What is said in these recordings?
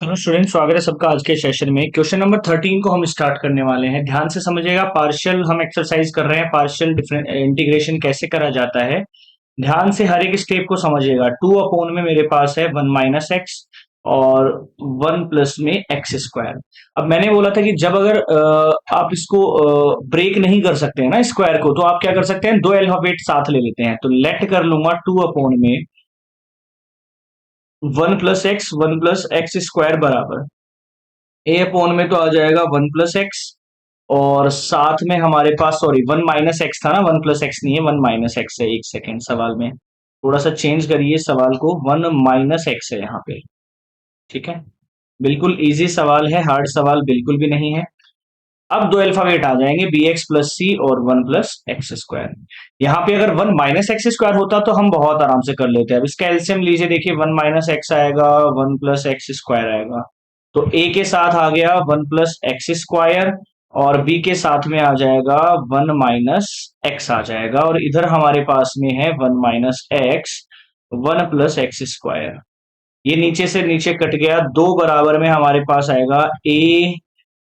Hello student, स्वागत है सबका आज के सेशन में। क्वेश्चन नंबर 13 को हम स्टार्ट करने वाले हैं। ध्यान से समझिएगा, पार्शियल हम एक्सरसाइज कर रहे हैं। पार्शियल डिफरेंट इंटीग्रेशन कैसे करा जाता है, ध्यान से हर एक स्टेप को समझिएगा। 2 अपॉन में मेरे पास है 1 माइनस एक्स और 1 प्लस में एक्स स्क्वायर। अब मैंने बोला था कि जब अगर आप इसको ब्रेक नहीं कर सकते हैं ना स्क्वायर को, तो आप क्या कर सकते हैं, दो अल्फाबेट साथ ले लेते हैं। तो लेट कर लूंगा 2 अपॉन में 1 प्लस एक्स स्क्वायर बराबर ए अपॉन में तो आ जाएगा 1 प्लस एक्स, और साथ में हमारे पास, सॉरी 1 माइनस एक्स था ना, 1 प्लस एक्स नहीं है, 1 माइनस एक्स है। एक सेकेंड, सवाल में थोड़ा सा चेंज करिए सवाल को, 1 माइनस एक्स है यहाँ पे। ठीक है, बिल्कुल इजी सवाल है, हार्ड सवाल बिल्कुल भी नहीं है। अब दो अल्फाबेट आ जाएंगे, बी एक्स प्लस सी और 1 प्लस एक्स स्क्वायर। यहाँ पे अगर 1 माइनस एक्स स्क्वायर होता तो हम बहुत आराम से कर लेते हैं। अब इसका एलसीएम लीजिए, देखिए 1 माइनस एक्स आएगा, 1 प्लस एक्स स्क्वायर आएगा। तो ए के साथ आ गया 1 प्लस एक्स स्क्वायर, और बी के साथ में आ जाएगा 1 माइनस एक्स आ जाएगा, और इधर हमारे पास में है 1 minus x, 1 plus x square. ये नीचे से नीचे कट गया, दो बराबर में हमारे पास आएगा ए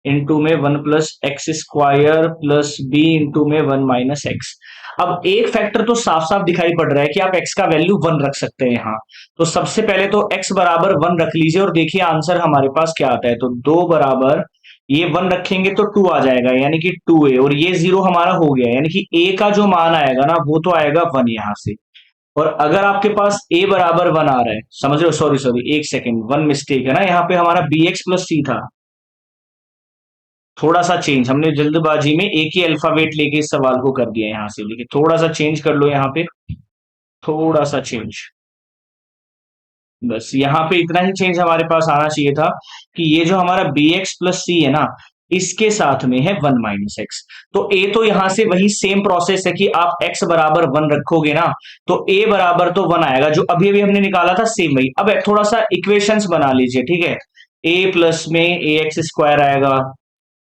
इंटू में 1 plus x square plus B into में 1 माइनस एक्स। अब एक फैक्टर तो साफ साफ दिखाई पड़ रहा है कि आप x का वैल्यू 1 रख सकते हैं यहाँ। तो सबसे पहले तो x बराबर 1 रख लीजिए, और देखिए आंसर हमारे पास क्या आता है। तो दो बराबर ये 1 रखेंगे तो 2 आ जाएगा, यानी कि 2a, और ये 0 हमारा हो गया, यानी कि a का जो मान आएगा ना वो तो आएगा 1 यहाँ से। और अगर आपके पास a बराबर 1 आ रहा है, समझ रहे हो, सॉरी सॉरी एक सेकेंड, 1 मिस्टेक है ना, यहाँ पे हमारा बी एक्स प्लस सी था। थोड़ा सा चेंज, हमने जल्दबाजी में एक ही अल्फाबेट लेके इस सवाल को कर दिया। यहाँ से देखिए, थोड़ा सा चेंज कर लो यहाँ पे, थोड़ा सा चेंज, बस यहाँ पे इतना ही चेंज हमारे पास आना चाहिए था कि ये जो हमारा बी एक्स प्लस सी है ना, इसके साथ में है 1 माइनस एक्स। तो ए तो यहां से वही सेम प्रोसेस है कि आप x बराबर 1 रखोगे ना, तो a बराबर तो 1 आएगा, जो अभी अभी हमने निकाला था सेम वही। अब थोड़ा सा इक्वेशंस बना लीजिए, ठीक है। a प्लस में ए एक्स स्क्वायर आएगा,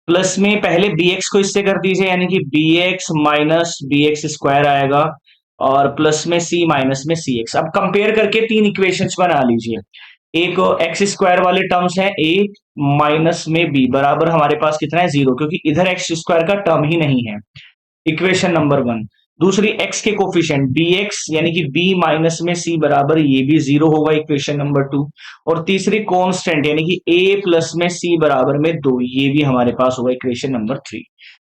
प्लस में पहले बी एक्स को इससे कर दीजिए, यानी कि B x minus B x square आएगा, और प्लस में सी माइनस में सी एक्स। अब कंपेयर करके तीन इक्वेशंस बना लीजिए। एक एक्स स्क्वायर वाले टर्म्स हैं, ए माइनस में बी बराबर हमारे पास कितना है, 0, क्योंकि इधर एक्स स्क्वायर का टर्म ही नहीं है, इक्वेशन नंबर 1। दूसरी एक्स के कोफिशिएंट बी एक्स, यानी कि बी माइनस में सी बराबर, ये भी 0 होगा, इक्वेशन नंबर 2। और तीसरी कांस्टेंट, यानी कि ए प्लस में सी बराबर में 2, ये भी हमारे पास होगा, इक्वेशन नंबर 3।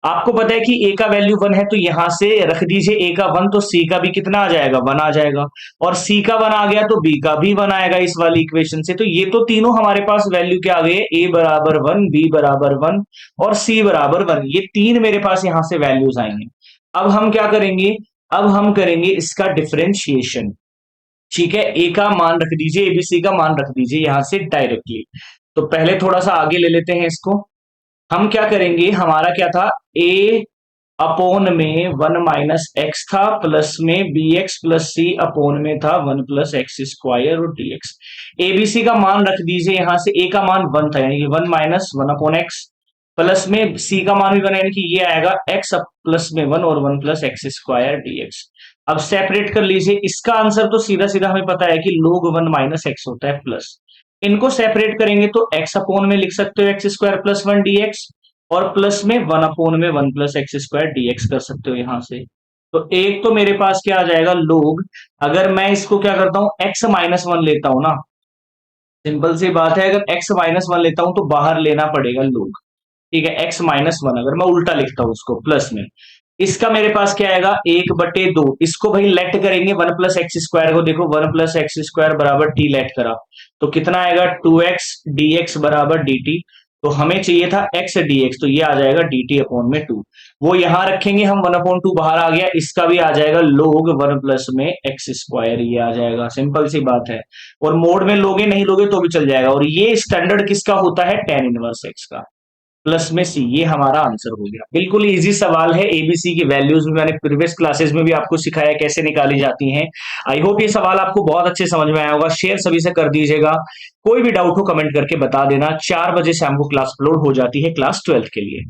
आपको पता है कि ए का वैल्यू 1 है, तो यहां से रख दीजिए ए का 1, तो सी का भी कितना आ जाएगा, 1 आ जाएगा। और सी का 1 आ गया तो बी का भी 1 आएगा इस वाली इक्वेशन से। तो ये तो तीनों हमारे पास वैल्यू क्या आ गए, ए बराबर 1, बी बराबर 1 और सी बराबर 1, ये तीन मेरे पास यहां से वैल्यूज आएंगे। अब हम क्या करेंगे, अब हम करेंगे इसका डिफरेंशिएशन। ठीक है, ए का मान रख दीजिए, एबीसी का मान रख दीजिए यहां से डायरेक्टली। तो पहले थोड़ा सा आगे ले लेते हैं इसको। हम क्या करेंगे, हमारा क्या था, ए अपोन में 1 माइनस एक्स था, प्लस में B x plus C upon में था 1 प्लस एक्स स्क्वायर और डीएक्स। एबीसी का मान रख दीजिए यहां से, ए का मान 1 था, यानी कि 1 माइनस 1 अपॉन एक्स, प्लस में सी का मान भी 1, यानी कि ये आएगा एक्स प्लस में 1 और 1 प्लस एक्स स्क्वायर डीएक्स। अब सेपरेट कर लीजिए, इसका आंसर तो सीधा सीधा हमें पता है कि लोग 1 माइनस एक्स होता है प्लस। इनको सेपरेट करेंगे तो एक्स अपोन में लिख सकते हो एक्स स्क्वायर प्लस 1 डीएक्स, और प्लस में 1 अपॉन में 1 प्लस एक्स स्क्वायर डीएक्स कर सकते हो यहां से। तो एक तो मेरे पास क्या आ जाएगा, लोग, अगर मैं इसको क्या करता हूं, x-1 लेता हूं ना, सिंपल सी बात है, अगर x-1 लेता हूं तो बाहर लेना पड़ेगा लोग। ठीक है, x-1, अगर मैं उल्टा लिखता हूं उसको प्लस में, इसका मेरे पास क्या आएगा, 1/2। इसको भाई लेट करेंगे 1 प्लस एक्स स्क्वायर को, देखो 1 प्लस एक्स स्क्वायर बराबर टी लेट करा, तो कितना आएगा, 2x dx बराबर dt। तो हमें चाहिए था x dx, तो ये आ जाएगा dt अपॉन में 2। वो यहां रखेंगे हम, 1/2 बाहर आ गया, इसका भी आ जाएगा लोग 1 प्लस में एक्स स्क्वायर, ये आ जाएगा, सिंपल सी बात है। और मोड में लोगे नहीं लोगे तो भी चल जाएगा। और ये स्टैंडर्ड किसका होता है, tan इनवर्स x का, प्लस में सी, ये हमारा आंसर हो गया। बिल्कुल इजी सवाल है, एबीसी की वैल्यूज भी मैंने प्रीवियस क्लासेस में भी आपको सिखाया कैसे निकाली जाती हैं। आई होप ये सवाल आपको बहुत अच्छे समझ में आया होगा। शेयर सभी से कर दीजिएगा, कोई भी डाउट हो कमेंट करके बता देना। 4 बजे शाम को क्लास अपलोड हो जाती है, क्लास 12th के लिए।